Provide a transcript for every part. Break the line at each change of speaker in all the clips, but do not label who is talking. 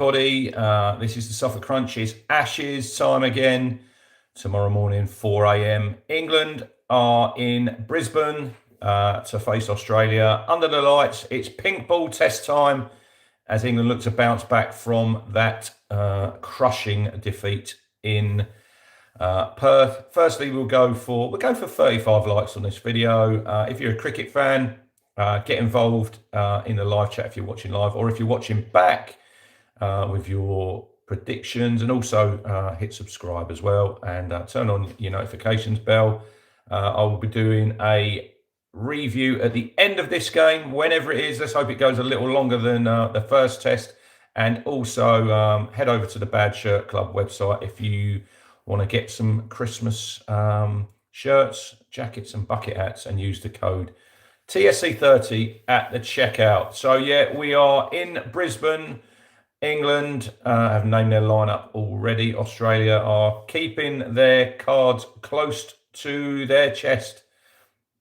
Body. This is the Suffolk Crunch. It's Ashes time again. Tomorrow morning, 4 a.m. England are in Brisbane to face Australia. Under the lights, it's pink ball test time as England look to bounce back from that crushing defeat in Perth. Firstly, we'll go for 35 likes on this video. If you're a cricket fan, get involved in the live chat if you're watching live, or if you're watching back with your predictions, and also hit subscribe as well, and turn on your notifications bell. I will be doing a review at the end of this game, whenever it is. Let's hope it goes a little longer than the first test. And also head over to the Bad Shirt Club website if you want to get some Christmas shirts, jackets and bucket hats, and use the code TSC30 at the checkout. So yeah, we are in Brisbane. England have named their lineup already. Australia are keeping their cards close to their chest,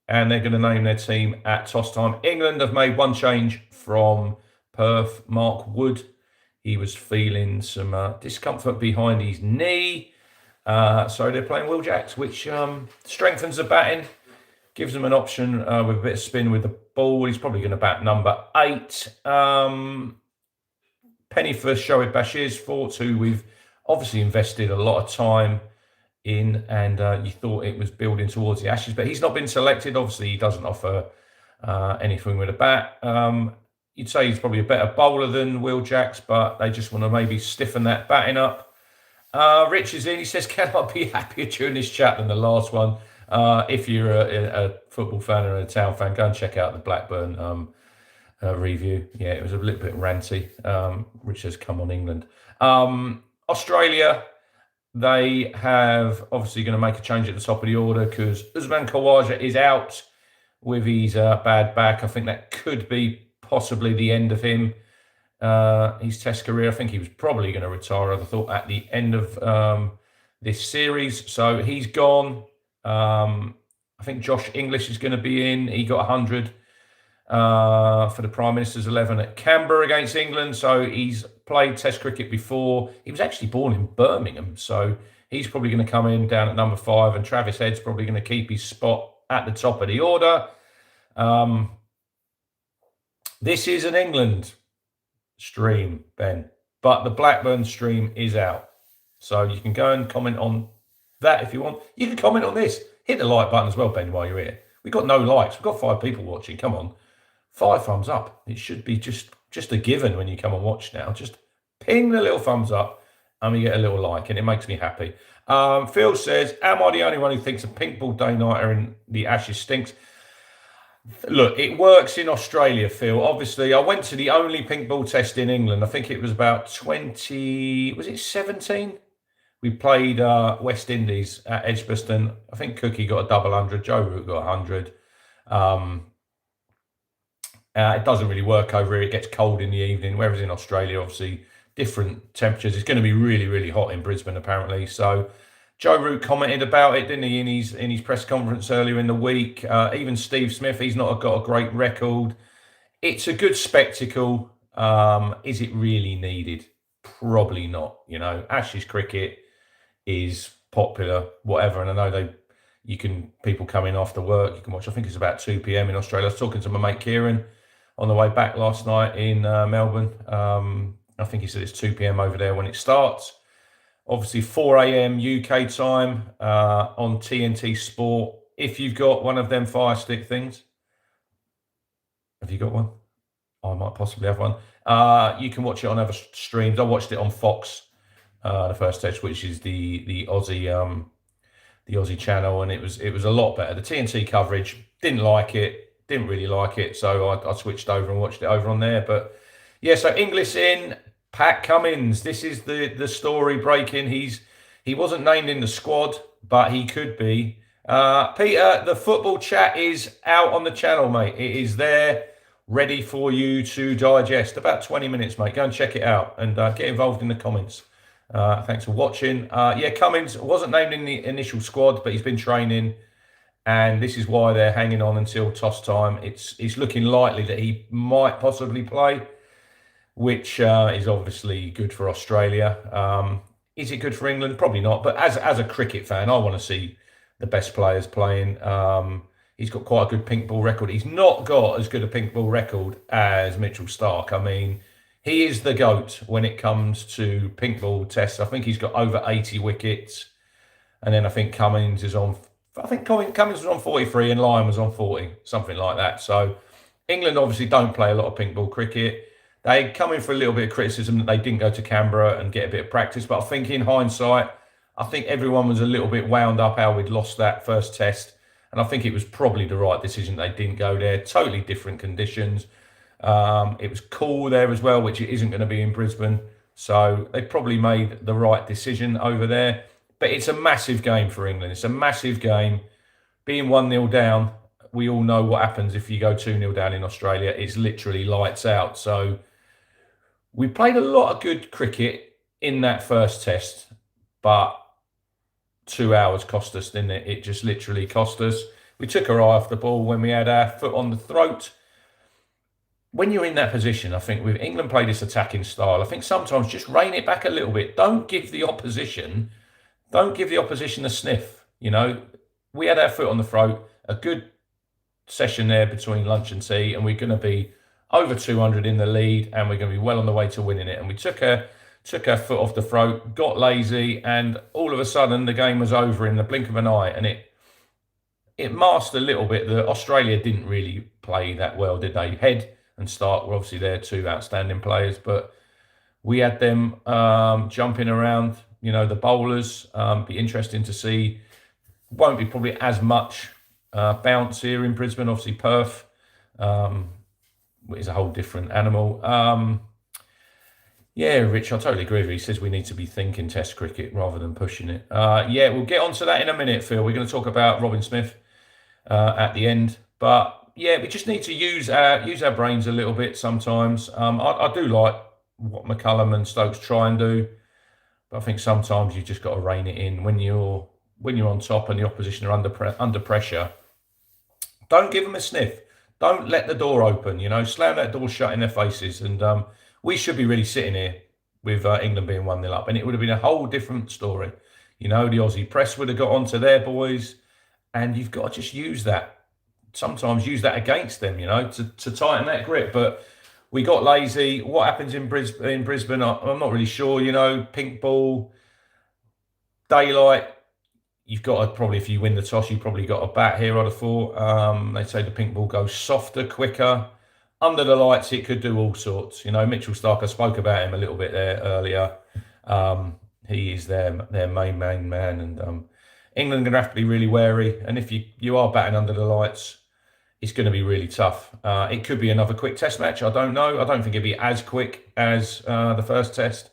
and they're going to name their team at toss time. England have made one change from Perth. Mark Wood, he was feeling some discomfort behind his knee. So they're playing Will Jacks, which strengthens the batting, gives them an option with a bit of spin with the ball. He's probably going to bat number 8. Penny for Shoaib Bashir's Forts, who we've obviously invested a lot of time in, and you thought it was building towards the Ashes, but he's not been selected. Obviously, he doesn't offer anything with a bat. You'd say he's probably a better bowler than Will Jacks, but they just want to maybe stiffen that batting up. Rich is in. He says, can I be happier during this chat than the last one? If you're a football fan or a Town fan, go and check out the Blackburn review. Yeah, it was a little bit ranty. Rich has come on England. Australia, they have obviously going to make a change at the top of the order because Usman Khawaja is out with his bad back. I think that could be possibly the end of him. His test career. I think he was probably going to retire, I thought, at the end of this series. So he's gone. I think Josh English is going to be in. He got 100 for the Prime Minister's 11 at Canberra against England. So he's played Test cricket before. He was actually born in Birmingham. So he's probably going to come in down at number 5. And Travis Head's probably going to keep his spot at the top of the order. This is an England stream, Ben, but the Blackburn stream is out. So you can go and comment on that if you want. You can comment on this. Hit the like button as well, Ben, while you're here. We've got no likes. We've got 5 people watching. Come on. 5 thumbs up. It should be just a given when you come and watch now. Just ping the little thumbs up and we get a little like, and it makes me happy. Phil says, am I the only one who thinks a pink ball day-nighter in the Ashes stinks? Look, it works in Australia, Phil. Obviously, I went to the only pink ball test in England. I think it was about 17? We played West Indies at Edgbaston. I think Cookie got a double 100. Joe Root got 100. It doesn't really work over here. It gets cold in the evening, whereas in Australia, obviously, different temperatures. It's going to be really, really hot in Brisbane, apparently. So Joe Root commented about it, didn't he, in his press conference earlier in the week. Even Steve Smith, he's not got a great record. It's a good spectacle. Is it really needed? Probably not. You know, Ashes cricket is popular, whatever. And I know people come in after work. You can watch. I think it's about 2 p.m. in Australia. I was talking to my mate Kieran on the way back last night in Melbourne. I think he said it's 2 p.m. over there when it starts. Obviously, 4 a.m. UK time on TNT Sport. If you've got one of them Fire Stick things, have you got one? I might possibly have one. You can watch it on other streams. I watched it on Fox, the first test, which is the Aussie channel, and it was a lot better. The TNT coverage, didn't really like it, so I switched over and watched it over on there. But yeah, so English in. Pat Cummins, this is the story breaking. He wasn't named in the squad, but he could be. Peter, the football chat is out on the channel, mate. It is there, ready for you to digest. About 20 minutes, mate. Go and check it out and get involved in the comments. Thanks for watching. Yeah, Cummins wasn't named in the initial squad, but he's been training, and this is why they're hanging on until toss time. It's looking likely that he might possibly play. which is obviously good for Australia. Is it good for England? Probably not. But as a cricket fan, I want to see the best players playing. He's got quite a good pink ball record. He's not got as good a pink ball record as Mitchell Starc. I mean, he is the GOAT when it comes to pink ball tests. I think he's got over 80 wickets. And then I think Cummins is on. I think Cummins was on 43 and Lyon was on 40, something like that. So England obviously don't play a lot of pink ball cricket. They come in for a little bit of criticism that they didn't go to Canberra and get a bit of practice. But I think in hindsight, I think everyone was a little bit wound up how we'd lost that first test. And I think it was probably the right decision they didn't go there. Totally different conditions. It was cool there as well, which it isn't going to be in Brisbane. So they probably made the right decision over there. But it's a massive game for England. It's a massive game. Being 1-0 down, we all know what happens if you go 2-0 down in Australia. It's literally lights out. So we played a lot of good cricket in that first test, but 2 hours cost us, didn't it? It just literally cost us. We took our eye off the ball when we had our foot on the throat. When you're in that position, I think with England play this attacking style, I think sometimes just rein it back a little bit. Don't give the opposition a sniff. You know, we had our foot on the throat, a good session there between lunch and tea, and we're going to be over 200 in the lead, and we're going to be well on the way to winning it. And we took our foot off the throat, got lazy, and all of a sudden the game was over in the blink of an eye. And it masked a little bit that Australia didn't really play that well, did they? Head and Starc were obviously their two outstanding players, but we had them jumping around. You know, the bowlers, be interesting to see. Won't be probably as much bounce here in Brisbane. Obviously, Perth is a whole different animal. Yeah, Rich, I totally agree with you. He says we need to be thinking Test cricket rather than pushing it. Yeah, we'll get onto that in a minute, Phil. We're going to talk about Robin Smith at the end. But yeah, we just need to use our brains a little bit sometimes. I do like what McCullum and Stokes try and do. But I think sometimes you've just got to rein it in when you're on top and the opposition are under pressure. Don't give them a sniff. Don't let the door open. You know, slam that door shut in their faces. And we should be really sitting here with England being 1-0 up, and it would have been a whole different story. You know, the Aussie press would have got onto their boys, and you've got to just use that. Sometimes use that against them. You know, to tighten that grip, but. We got lazy. What happens in Brisbane, I'm not really sure. You know, pink ball, daylight. You've got to probably, if you win the toss, you've probably got a bat here, I'd have thought. They say the pink ball goes softer, quicker. Under the lights, it could do all sorts. You know, Mitchell Starc, I spoke about him a little bit there earlier. He is their main man, and England are going to have to be really wary. And if you are batting under the lights, it's going to be really tough. It could be another quick test match. I don't know. I don't think it'd be as quick as the first test.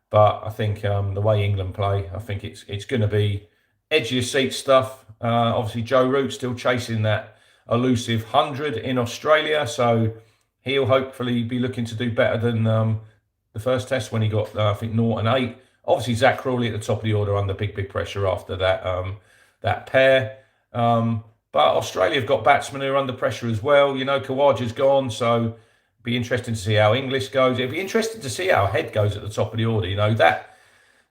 But I think the way England play, I think it's going to be edge of your seat stuff. Obviously, Joe Root still chasing that elusive 100 in Australia. So he'll hopefully be looking to do better than the first test when he got, I think, 0 and 8. Obviously, Zach Crawley at the top of the order under big pressure after that pair. But Australia have got batsmen who are under pressure as well. You know, Khawaja's gone, so be interesting to see how English goes. It'd be interesting to see how Head goes at the top of the order. You know, that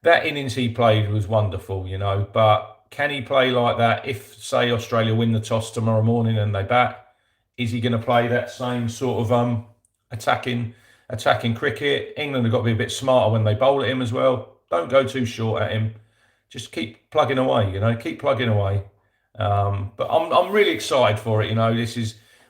innings he played was wonderful, you know, but can he play like that if, say, Australia win the toss tomorrow morning and they bat? Is he going to play that same sort of attacking cricket? England have got to be a bit smarter when they bowl at him as well. Don't go too short at him. Just keep plugging away, you know, keep plugging away. But I'm really excited for it. You know,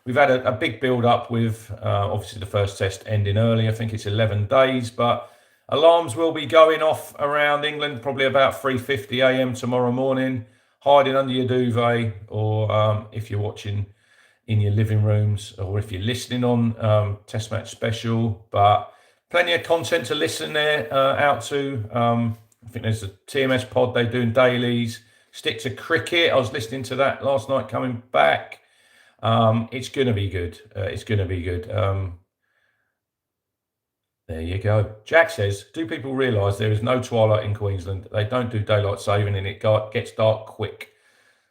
we've had a big build up with obviously the first test ending early. I think it's 11 days, but alarms will be going off around England probably about 3:50 a.m. tomorrow morning. Hiding under your duvet, or if you're watching in your living rooms, or if you're listening on Test Match Special. But plenty of content to listen there out to. I think there's a TMS pod they're doing dailies. Stick to cricket. I was listening to that last night coming back. It's going to be good. It's going to be good. There you go. Jack says, do people realise there is no twilight in Queensland? They don't do daylight saving and it gets dark quick.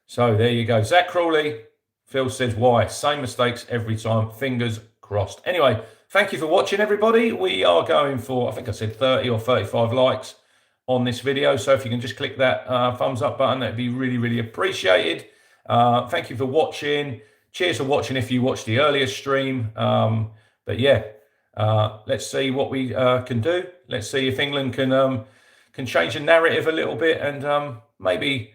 So there you go. Zach Crawley. Phil says, why? Same mistakes every time. Fingers crossed. Anyway, thank you for watching, everybody. We are going for, I think I said 30 or 35 likes on this video. So if you can just click that thumbs up button, that'd be really, really appreciated. Thank you for watching. Cheers for watching if you watched the earlier stream. But yeah, let's see what we can do. Let's see if England can change the narrative a little bit and maybe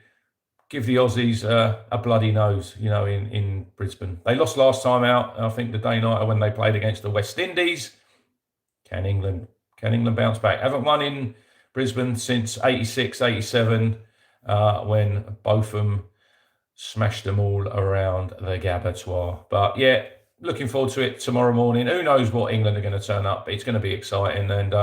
give the Aussies a bloody nose, you know, in Brisbane. They lost last time out, I think the day nighter when they played against the West Indies. Can England bounce back? Haven't won in Brisbane since 86, 87, when Botham smashed them all around the Gabatoir. But yeah, looking forward to it tomorrow morning. Who knows what England are going to turn up, but it's going to be exciting. And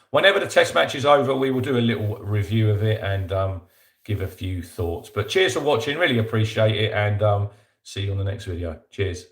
whenever the test match is over, we will do a little review of it and give a few thoughts. But cheers for watching, really appreciate it, and see you on the next video. Cheers.